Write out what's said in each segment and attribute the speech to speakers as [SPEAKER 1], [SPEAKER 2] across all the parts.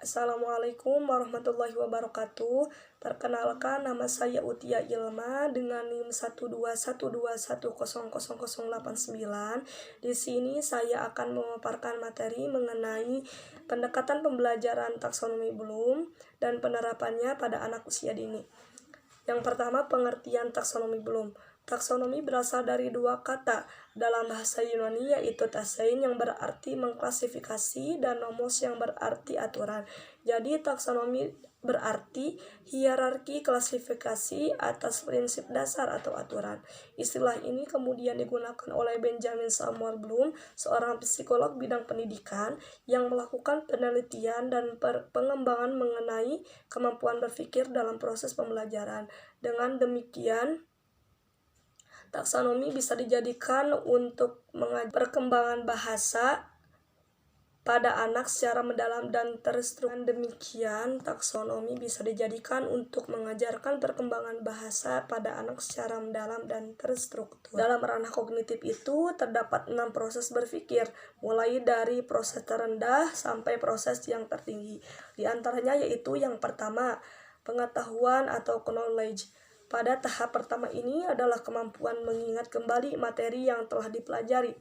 [SPEAKER 1] Assalamualaikum warahmatullahi wabarakatuh. Perkenalkan, nama saya Utia Ilma dengan NIM 12121000089. Di sini saya akan memaparkan materi mengenai pendekatan pembelajaran taksonomi Bloom dan penerapannya pada anak usia dini. Yang pertama, pengertian taksonomi Bloom. Taksonomi berasal dari dua kata dalam bahasa Yunani, yaitu tasein yang berarti mengklasifikasi dan nomos yang berarti aturan. Jadi taksonomi berarti hierarki klasifikasi atas prinsip dasar atau aturan. Istilah ini kemudian digunakan oleh Benjamin Samuel Bloom, seorang psikolog bidang pendidikan yang melakukan penelitian dan pengembangan mengenai kemampuan berpikir dalam proses pembelajaran. Dengan demikian, taksonomi bisa dijadikan untuk mengajar perkembangan bahasa pada anak secara mendalam dan terstruktur. Demikian, taksonomi bisa dijadikan untuk mengajarkan perkembangan bahasa pada anak secara mendalam dan terstruktur. Dalam ranah kognitif itu terdapat 6 proses berpikir, mulai dari proses terendah sampai proses yang tertinggi. Di antaranya yaitu yang pertama, pengetahuan atau knowledge. Pada tahap pertama ini adalah kemampuan mengingat kembali materi yang telah dipelajari.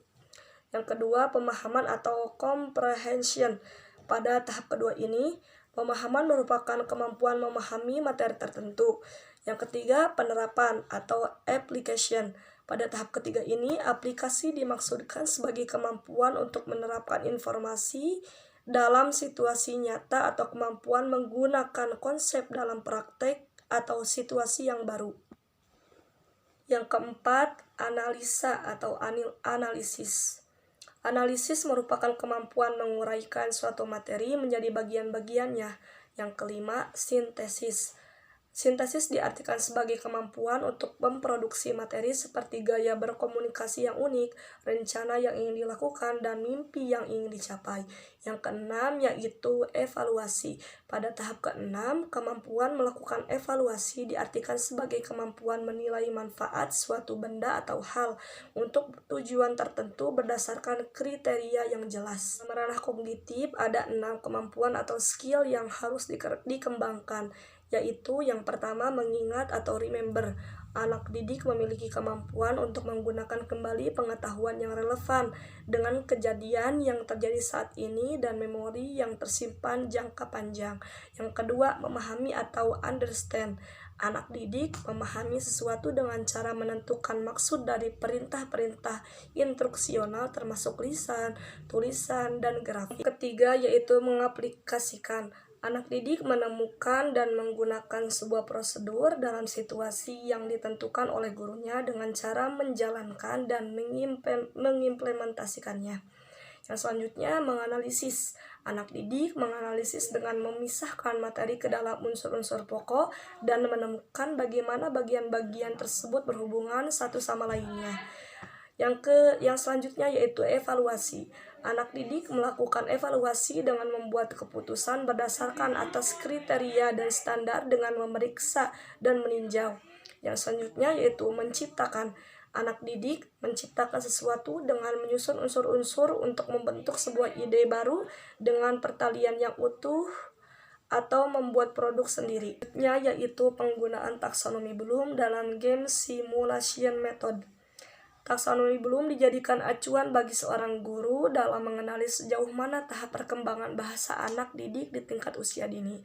[SPEAKER 1] Yang kedua, pemahaman atau comprehension. Pada tahap kedua ini, pemahaman merupakan kemampuan memahami materi tertentu. Yang ketiga, penerapan atau application. Pada tahap ketiga ini, aplikasi dimaksudkan sebagai kemampuan untuk menerapkan informasi dalam situasi nyata atau kemampuan menggunakan konsep dalam praktek atau situasi yang baru. Yang keempat, analisa atau analisis. Analisis merupakan kemampuan menguraikan suatu materi menjadi bagian-bagiannya. Yang kelima, sintesis. Sintesis diartikan sebagai kemampuan untuk memproduksi materi seperti gaya berkomunikasi yang unik, rencana yang ingin dilakukan, dan mimpi yang ingin dicapai. Yang keenam yaitu evaluasi. Pada tahap keenam, kemampuan melakukan evaluasi diartikan sebagai kemampuan menilai manfaat suatu benda atau hal untuk tujuan tertentu berdasarkan kriteria yang jelas. Dalam ranah kognitif ada 6 kemampuan atau skill yang harus dikembangkan, yaitu yang pertama, mengingat atau remember. Anak didik memiliki kemampuan untuk menggunakan kembali pengetahuan yang relevan dengan kejadian yang terjadi saat ini dan memori yang tersimpan jangka panjang. Yang kedua, memahami atau understand. Anak didik memahami sesuatu dengan cara menentukan maksud dari perintah-perintah instruksional termasuk lisan, tulisan, dan grafik. Ketiga yaitu mengaplikasikan. Anak didik menemukan dan menggunakan sebuah prosedur dalam situasi yang ditentukan oleh gurunya dengan cara menjalankan dan mengimplementasikannya. Yang selanjutnya, menganalisis. Anak didik menganalisis dengan memisahkan materi ke dalam unsur-unsur pokok dan menemukan bagaimana bagian-bagian tersebut berhubungan satu sama lainnya. Yang selanjutnya yaitu evaluasi. Anak didik melakukan evaluasi dengan membuat keputusan berdasarkan atas kriteria dan standar dengan memeriksa dan meninjau. Yang selanjutnya yaitu menciptakan. Anak didik menciptakan sesuatu dengan menyusun unsur-unsur untuk membentuk sebuah ide baru dengan pertalian yang utuh atau membuat produk sendiri. Selanjutnya yaitu penggunaan taksonomi Bloom dalam game simulation method. Taksonomi Bloom dijadikan acuan bagi seorang guru dalam mengenali sejauh mana tahap perkembangan bahasa anak didik di tingkat usia dini.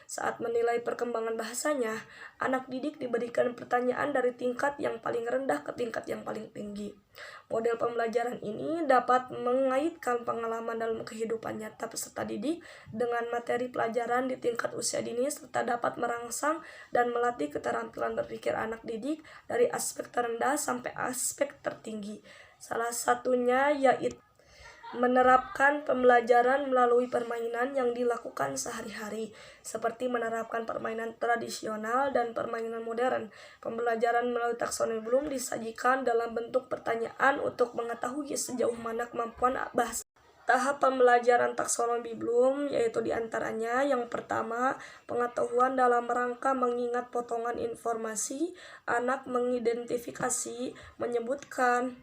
[SPEAKER 1] Saat menilai perkembangan bahasanya, anak didik diberikan pertanyaan dari tingkat yang paling rendah ke tingkat yang paling tinggi. Model pembelajaran ini dapat mengaitkan pengalaman dalam kehidupan nyata peserta didik dengan materi pelajaran di tingkat usia dini serta dapat merangsang dan melatih keterampilan berpikir anak didik dari aspek terendah sampai aspek tertinggi. Salah satunya yaitu menerapkan pembelajaran melalui permainan yang dilakukan sehari-hari, seperti menerapkan permainan tradisional dan permainan modern. Pembelajaran melalui taksonomi Bloom disajikan dalam bentuk pertanyaan untuk mengetahui sejauh mana kemampuan bahasa. Tahap pembelajaran taksonomi Bloom yaitu diantaranya yang pertama, pengetahuan dalam rangka mengingat potongan informasi. Anak mengidentifikasi, menyebutkan,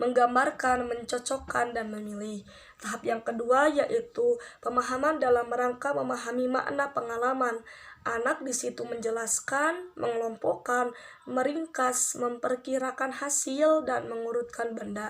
[SPEAKER 1] menggambarkan, mencocokkan, dan memilih. Tahap yang kedua yaitu pemahaman dalam rangka memahami makna pengalaman. Anak di situ menjelaskan, mengelompokkan, meringkas, memperkirakan hasil, dan mengurutkan benda.